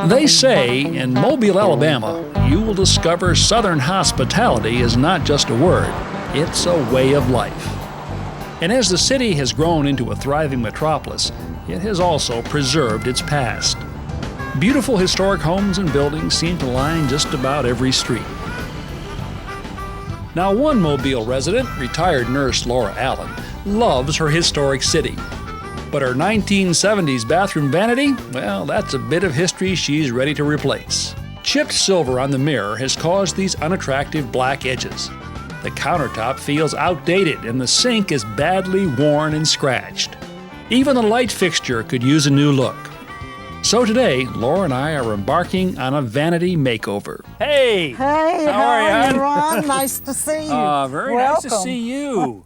They say in Mobile, Alabama, you will discover Southern hospitality is not just a word, it's a way of life. And as the city has grown into a thriving metropolis, it has also preserved its past. Beautiful historic homes and buildings seem to line just about every street. Now, one Mobile resident, retired nurse Laura Allen, loves her historic city. But her 1970s bathroom vanity, well, that's a bit of history she's ready to replace. Chipped silver on the mirror has caused these unattractive black edges. The countertop feels outdated and the sink is badly worn and scratched. Even the light fixture could use a new look. So today, Laura and I are embarking on a vanity makeover. Hey! Hey, how are you, Ron? Nice to see you. Very Welcome. nice to see you.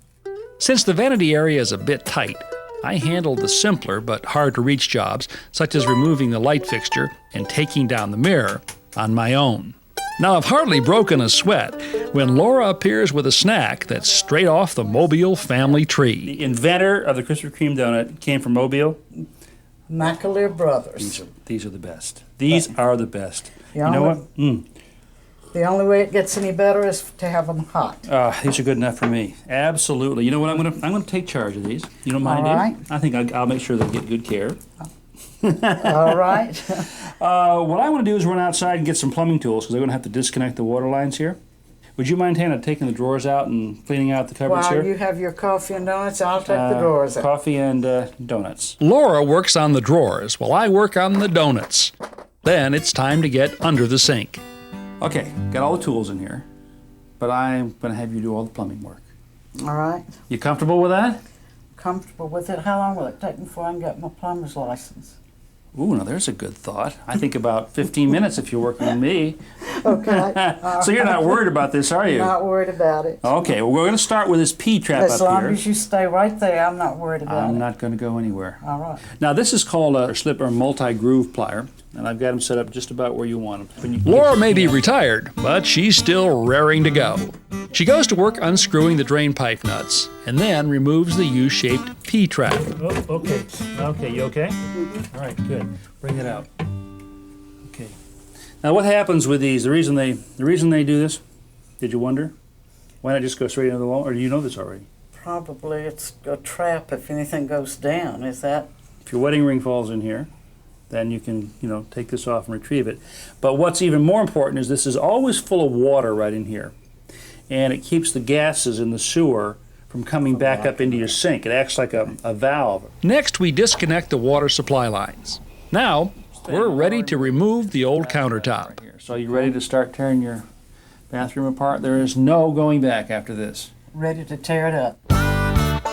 Since the vanity area is a bit tight, I handled the simpler but hard-to-reach jobs, such as removing the light fixture and taking down the mirror, on my own. Now, I've hardly broken a sweat when Laura appears with a snack that's straight off the Mobile family tree. The inventor of the Krispy Kreme donut came from Mobile. McAleer Brothers. These are the best. These are the best. Yeah, You know what? The only way it gets any better is to have them hot. These are good enough for me. Absolutely. You know what? I'm gonna take charge of these. You don't mind, All right. I think I'll make sure they get good care. All right. What I want to do is run outside and get some plumbing tools because I'm going to have to disconnect the water lines here. Would you mind, Hannah, taking the drawers out and cleaning out the cupboards While here? you have your coffee and donuts, I'll take the drawers out. Coffee and donuts. Laura works on the drawers while I work on the donuts. Then it's time to get under the sink. Okay, got all the tools in here, but I'm going to have you do all the plumbing work. All right. You comfortable with that? Comfortable with it? How long will it take before I can get my plumber's license? Ooh, now there's a good thought. I think about 15 minutes if you're working with me. Okay. So you're not worried about this, are you? Not worried about it. Okay, well, we're going to start with this P-trap As up long here. as you stay right there, I'm not worried about I'm it. not going to go anywhere. All right. Now, this is called a slip or multi-groove plier, and I've got them set up just about where you want them. Laura may be retired, but she's still raring to go. She goes to work unscrewing the drain pipe nuts and then removes the U-shaped P-trap. Oh, okay. Okay, you okay? All right, good. Bring it out. Okay. Now, what happens with these? The reason they do this, did you wonder? Why not just go straight into the wall, or do you know this already? Probably it's a trap if anything goes down. Is that? If your wedding ring falls in here, then you can, take this off and retrieve it. But what's even more important is this is always full of water right in here. And it keeps the gases in the sewer from coming back up into your sink. It acts like a valve. Next, we disconnect the water supply lines. Now, we're ready to remove the old countertop. So you ready to start tearing your bathroom apart? There is no going back after this. Ready to tear it up.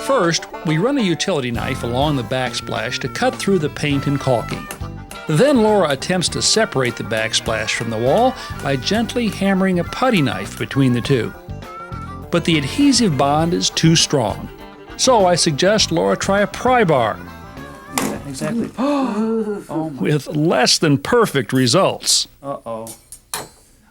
First, we run a utility knife along the backsplash to cut through the paint and caulking. Then Laura attempts to separate the backsplash from the wall by gently hammering a putty knife between the two. But the adhesive bond is too strong. So I suggest Laura try a pry bar. Yeah, exactly. With less than perfect results. Uh-oh.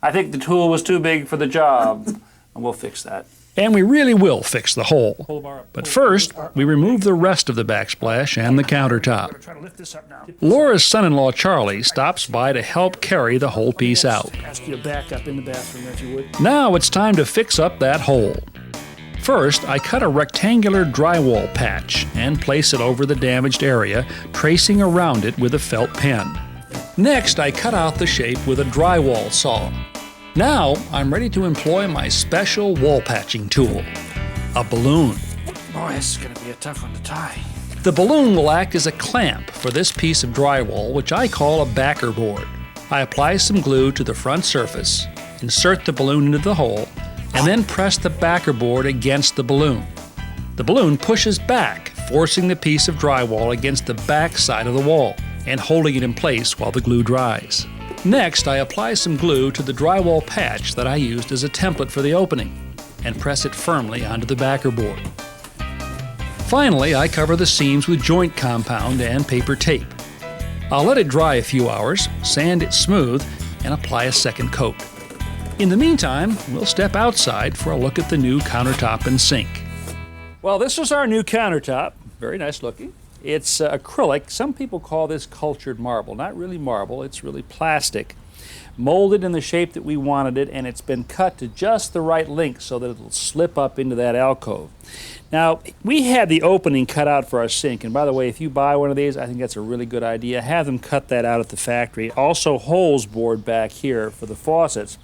I think the tool was too big for the job. And we'll fix that. And we really will fix the hole. But first, we remove the rest of the backsplash and the countertop. Laura's son-in-law Charlie stops by to help carry the whole piece out. Ask you to back up in the bathroom if you would. Now it's time to fix up that hole. First, I cut a rectangular drywall patch and place it over the damaged area, tracing around it with a felt pen. Next, I cut out the shape with a drywall saw. Now, I'm ready to employ my special wall patching tool, a balloon. Boy, this is going to be a tough one to tie. The balloon will act as a clamp for this piece of drywall, which I call a backer board. I apply some glue to the front surface, insert the balloon into the hole, and then press the backer board against the balloon. The balloon pushes back, forcing the piece of drywall against the back side of the wall and holding it in place while the glue dries. Next, I apply some glue to the drywall patch that I used as a template for the opening and press it firmly onto the backer board. Finally, I cover the seams with joint compound and paper tape. I'll let it dry a few hours, sand it smooth, and apply a second coat. In the meantime, we'll step outside for a look at the new countertop and sink. Well, this is our new countertop. Very nice looking. It's acrylic. Some people call this cultured marble. Not really marble, it's really plastic. Molded in the shape that we wanted it, and it's been cut to just the right length so that it'll slip up into that alcove. Now, we had the opening cut out for our sink, and by the way, if you buy one of these, I think that's a really good idea. Have them cut that out at the factory. Also, holes bored back here for the faucets.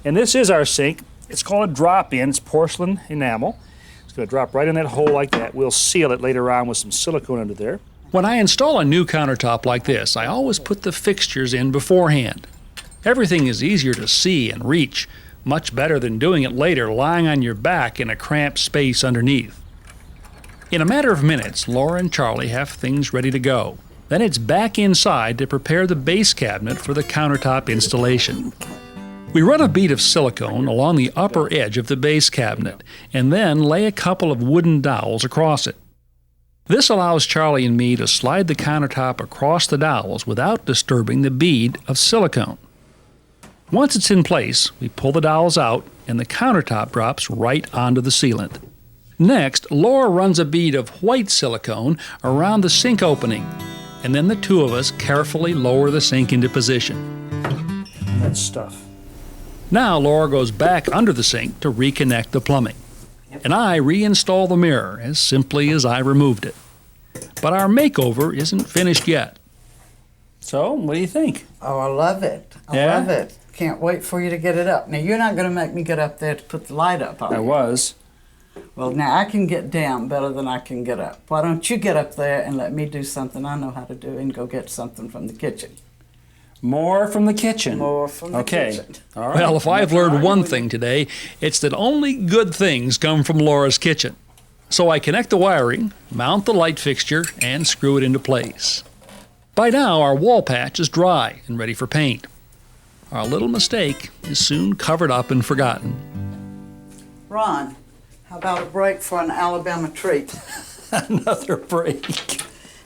And this is our sink. It's called a drop-in. It's porcelain enamel. It's going to drop right in that hole like that. We'll seal it later on with some silicone under there. When I install a new countertop like this, I always put the fixtures in beforehand. Everything is easier to see and reach, much better than doing it later lying on your back in a cramped space underneath. In a matter of minutes, Laura and Charlie have things ready to go. Then it's back inside to prepare the base cabinet for the countertop installation. We run a bead of silicone along the upper edge of the base cabinet and then lay a couple of wooden dowels across it. This allows Charlie and me to slide the countertop across the dowels without disturbing the bead of silicone. Once it's in place, we pull the dowels out and the countertop drops right onto the sealant. Next, Laura runs a bead of white silicone around the sink opening, and then the two of us carefully lower the sink into position. That stuff. Now Laura goes back under the sink to reconnect the plumbing, and I reinstall the mirror as simply as I removed it. But our makeover isn't finished yet. So, what do you think? Oh, I love it. I love it. Can't wait for you to get it up. Now, you're not going to make me get up there to put the light up, are you? I was. Well, now I can get down better than I can get up. Why don't you get up there and let me do something I know how to do and go get something from the kitchen? More from the kitchen. More from the kitchen. All right. Well, if I've learned one thing today, it's that only good things come from Laura's kitchen. So I connect the wiring, mount the light fixture, and screw it into place. By now, our wall patch is dry and ready for paint. Our little mistake is soon covered up and forgotten. Ron, how about a break for an Alabama treat? Another break.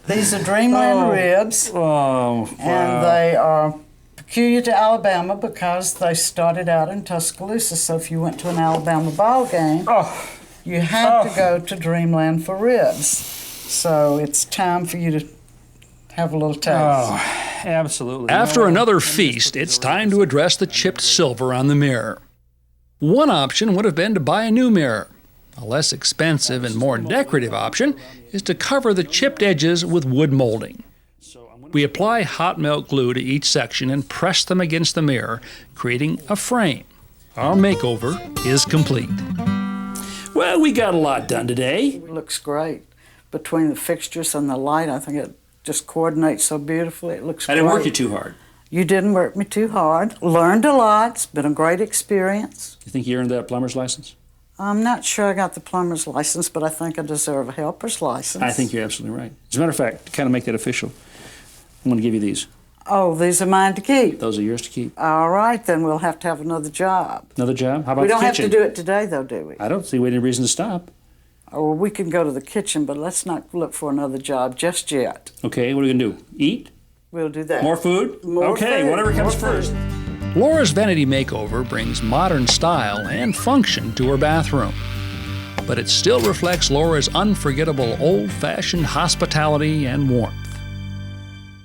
These are Dreamland ribs, Oh, wow. and they are peculiar to Alabama because they started out in Tuscaloosa. So if you went to an Alabama ball game, you had to go to Dreamland for ribs. So it's time for you to have a little taste. Oh, absolutely. After another feast, it's time to address the chipped silver on the mirror. One option would have been to buy a new mirror. A less expensive and more decorative option is to cover the chipped edges with wood molding. We apply hot melt glue to each section and press them against the mirror, creating a frame. Our makeover is complete. Well, we got a lot done today. It looks great. Between the fixtures and the light, I think it just coordinates so beautifully. It looks great. I didn't work you too hard. You didn't work me too hard. Learned a lot. It's been a great experience. You think you earned that plumber's license? I'm not sure I got the plumber's license, but I think I deserve a helper's license. I think you're absolutely right. As a matter of fact, to kind of make that official, I'm going to give you these. Oh, these are mine to keep. Those are yours to keep. All right, then we'll have to have another job. Another job? How about We the don't have kitchen? to do it today, though, do we? I don't see any reason to stop. Or we can go to the kitchen, but let's not look for another job just yet. Okay, what are we going to do? Eat? We'll do that. More food? More okay, food. whatever comes More first. food. Laura's vanity makeover brings modern style and function to her bathroom. But it still reflects Laura's unforgettable old-fashioned hospitality and warmth.